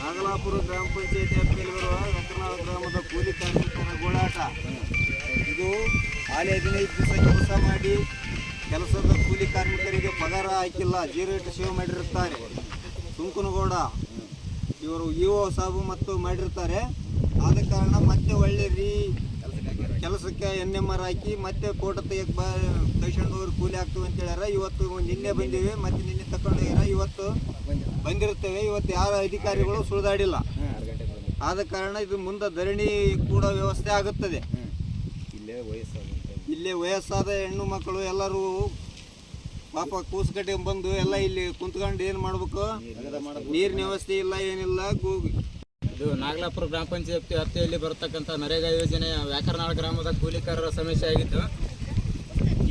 ನಾಗಲಾಪುರ ಗ್ರಾಮ ಪಂಚಾಯತಿ ವ್ಯಾಪ್ತಿಯಲ್ಲಿ ಬರುವ ವೆಂಕಟನಾಳ ಗ್ರಾಮದ ಕೂಲಿ ಕಾರ್ಮಿಕರ ಗೋಳಾಟ. ಇದು ಹಾಲಿ 15 ದಿವಸ ಕೆಲಸ ಮಾಡಿ ಕೆಲಸದ ಕೂಲಿ ಕಾರ್ಮಿಕರಿಗೆ ಪಗಾರ ಹಾಕಿಲ್ಲ, 0 ರೇಟ್ ಸೇವ್ ಮಾಡಿರುತ್ತಾರೆ. ಸುಂಕನಗೌಡ ಇವರು ಇಒ ಸಾಬು ಮತ್ತು ಮಾಡಿರ್ತಾರೆ. ಆದ ಕಾರಣ ಮತ್ತೆ ಒಳ್ಳೆ ಕೆಲಸಕ್ಕೆ NMR ಹಾಕಿ ಮತ್ತೆ ಫೋಟೋ ತೆಗಿಯಕ್ಕೆ ಕೈಸಂಡವ್ರು ಕೂಲಿ ಆಗ್ತವೆ ಅಂತ ಹೇಳ್ಯಾರ. ಇವತ್ತು ನಿನ್ನೆ ಬಂದಿವೆ, ಮತ್ತೆ ನಿನ್ನೆ ತಗೊಂಡು ಇವತ್ತು ಬಂದಿರ್ತೇವೆ. ಇವತ್ತು ಯಾರ ಅಧಿಕಾರಿಗಳು ಸುಳಿದಾಡಿಲ್ಲ. ಆದ ಕಾರಣ ಇದು ಮುಂದೆ ಧರಣಿ ಕೂಡ ವ್ಯವಸ್ಥೆ ಆಗುತ್ತದೆ. ಇಲ್ಲೇ ವಯಸ್ಸಾದ ಹೆಣ್ಣು ಮಕ್ಕಳು ಎಲ್ಲರೂ ಪಾಪ ಕೂಸುಗಡ್ಡೆ ಬಂದು ಎಲ್ಲ ಇಲ್ಲಿ ಕುಂತ್ಕೊಂಡು ಏನು ಮಾಡ್ಬೇಕು, ನೀರಿನ ವ್ಯವಸ್ಥೆ ಇಲ್ಲ, ಏನಿಲ್ಲ. ಇದು ನಾಗಲಾಪುರ ಗ್ರಾಮ ಪಂಚಾಯತ್ ವ್ಯಾಪ್ತಿಯಲ್ಲಿ ಬರತಕ್ಕಂಥ ನರೇಗಾ ಯೋಜನೆಯ ವ್ಯಾಕರನಾಳ ಗ್ರಾಮದ ಕೂಲಿಕಾರರ ಸಮಸ್ಯೆ ಆಗಿತ್ತು.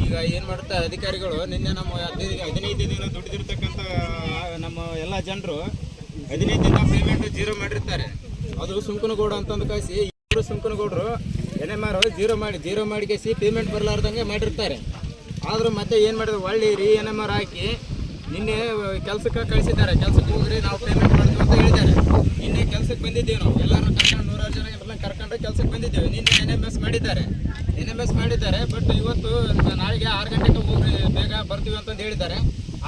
ಈಗ ಏನು ಮಾಡುತ್ತಾ ಅಧಿಕಾರಿಗಳು ನಿನ್ನೆ ನಮ್ಮ 15 ದಿನ ದುಡಿದಿರ್ತಕ್ಕಂಥ ನಮ್ಮ ಎಲ್ಲ ಜನರು 15 ದಿನ ಪೇಮೆಂಟ್ 0 ಮಾಡಿರ್ತಾರೆ. ಅದು ಸುಂಕನಗೌಡ ಅಂತಂದು ಕಳಿಸಿ ಇಬ್ಬರು ಸುಂಕನಗೌಡರು NMR 0 ಮಾಡಿ ಕಳಿಸಿ ಪೇಮೆಂಟ್ ಬರಲಾರ್ದಂಗೆ ಮಾಡಿರ್ತಾರೆ. ಆದರೂ ಮತ್ತೆ ಏನು ಮಾಡಿದ್ರು, ಒಳ್ಳೆ NMR ಹಾಕಿ ನಿನ್ನೆ ಕೆಲಸಕ್ಕೆ ಕಳಿಸಿದ್ದಾರೆ. ಕೆಲಸಕ್ಕೆ ಹೋಗ್ರಿ, ನಾವು ಪೇಮೆಂಟ್ ಮಾಡ್ತೀವಿ ಅಂತ ಹೇಳಿದ್ದಾರೆ. ನಿನ್ನೆ ಕೆಲಸಕ್ಕೆ ಬಂದಿದ್ದೇವೆ, ನಾವು ಎಲ್ಲರೂ ಕರ್ಕೊಂಡು 100 ಜನ ಎಲ್ಲ ಕರ್ಕೊಂಡು ಕೆಲಸಕ್ಕೆ ಬಂದಿದ್ದೇವೆ. ನಿನ್ನೆ NMS ಮಾಡಿದ್ದಾರೆ. ಬಟ್ ಇವತ್ತು ನಾಳೆಗೆ 6 ಗಂಟೆಗೆ ಹೋಗ್ರಿ, ಬೇಗ ಬರ್ತೀವಿ ಅಂತಂದು ಹೇಳಿದ್ದಾರೆ.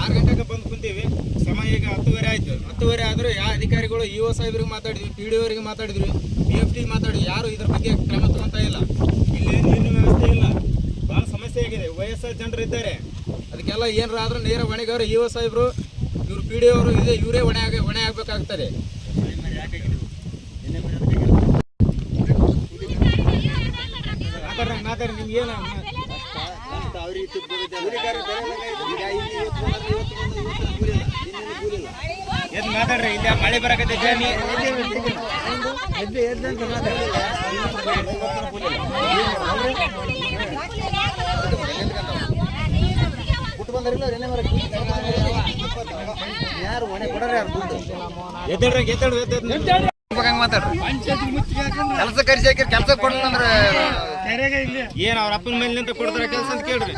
6 ಗಂಟೆಗೆ ಬಂದು ಕುಂತೀವಿ. ಸಮಯ ಈಗ 10:30 ಆಯಿತು. 10:30 ಆದರೂ ಯಾವ ಅಧಿಕಾರಿಗಳು ಇಒ ಸಾಹೇಬ್ರಿಗೆ ಮಾತಾಡಿದ್ವಿ, PDO ಅವರಿಗೆ ಮಾತಾಡಿದ್ವಿ, BFT ಮಾತಾಡಿದ್ವಿ, ಯಾರು ಇದ್ರ ಬಗ್ಗೆ ಕ್ರಮ ತಗೊಳ್ತಾ ಇಲ್ಲ. ಇಲ್ಲಿ ನೀರಿನ ವ್ಯವಸ್ಥೆ ಇಲ್ಲ, ಭಾಳ ಸಮಸ್ಯೆ ಆಗಿದೆ. ವಯಸ್ಸಾದ ಜನರು ಇದ್ದಾರೆ, ಅದಕ್ಕೆಲ್ಲ ಏನಾರ ಆದರೂ ನೇರ ಹೊಣೆಗಾರ ಇಒ ಸಾಹೇಬರು, ಇವರು PDO ಅವರು ಇದೆ, ಇವರೇ ಹೊಣೆ ಆಗಬೇಕಾಗ್ತದೆ. ಮಾತಾಡಿ ನಿಮ್ಗೆ ಏನು ಮಾತಾಡ್ರಿ, ಇಲ್ಲ ಮಳೆ ಬರಕತ್ತೆ ಜಾನಿ ಕೆಲಸ ಕರಿಸಿ ಹಾಕಿ ಕೆಲಸ ಕೊಡಲ್ಲ ಅಂದ್ರೆ ಏನ್ ಅವ್ರ ಅಪ್ಪನ ಮೇಲೆ ನಿಂತ ಕೊಡ್ತಾರ ಕೆಲಸ ಅಂತ ಕೇಳ್ರಿ.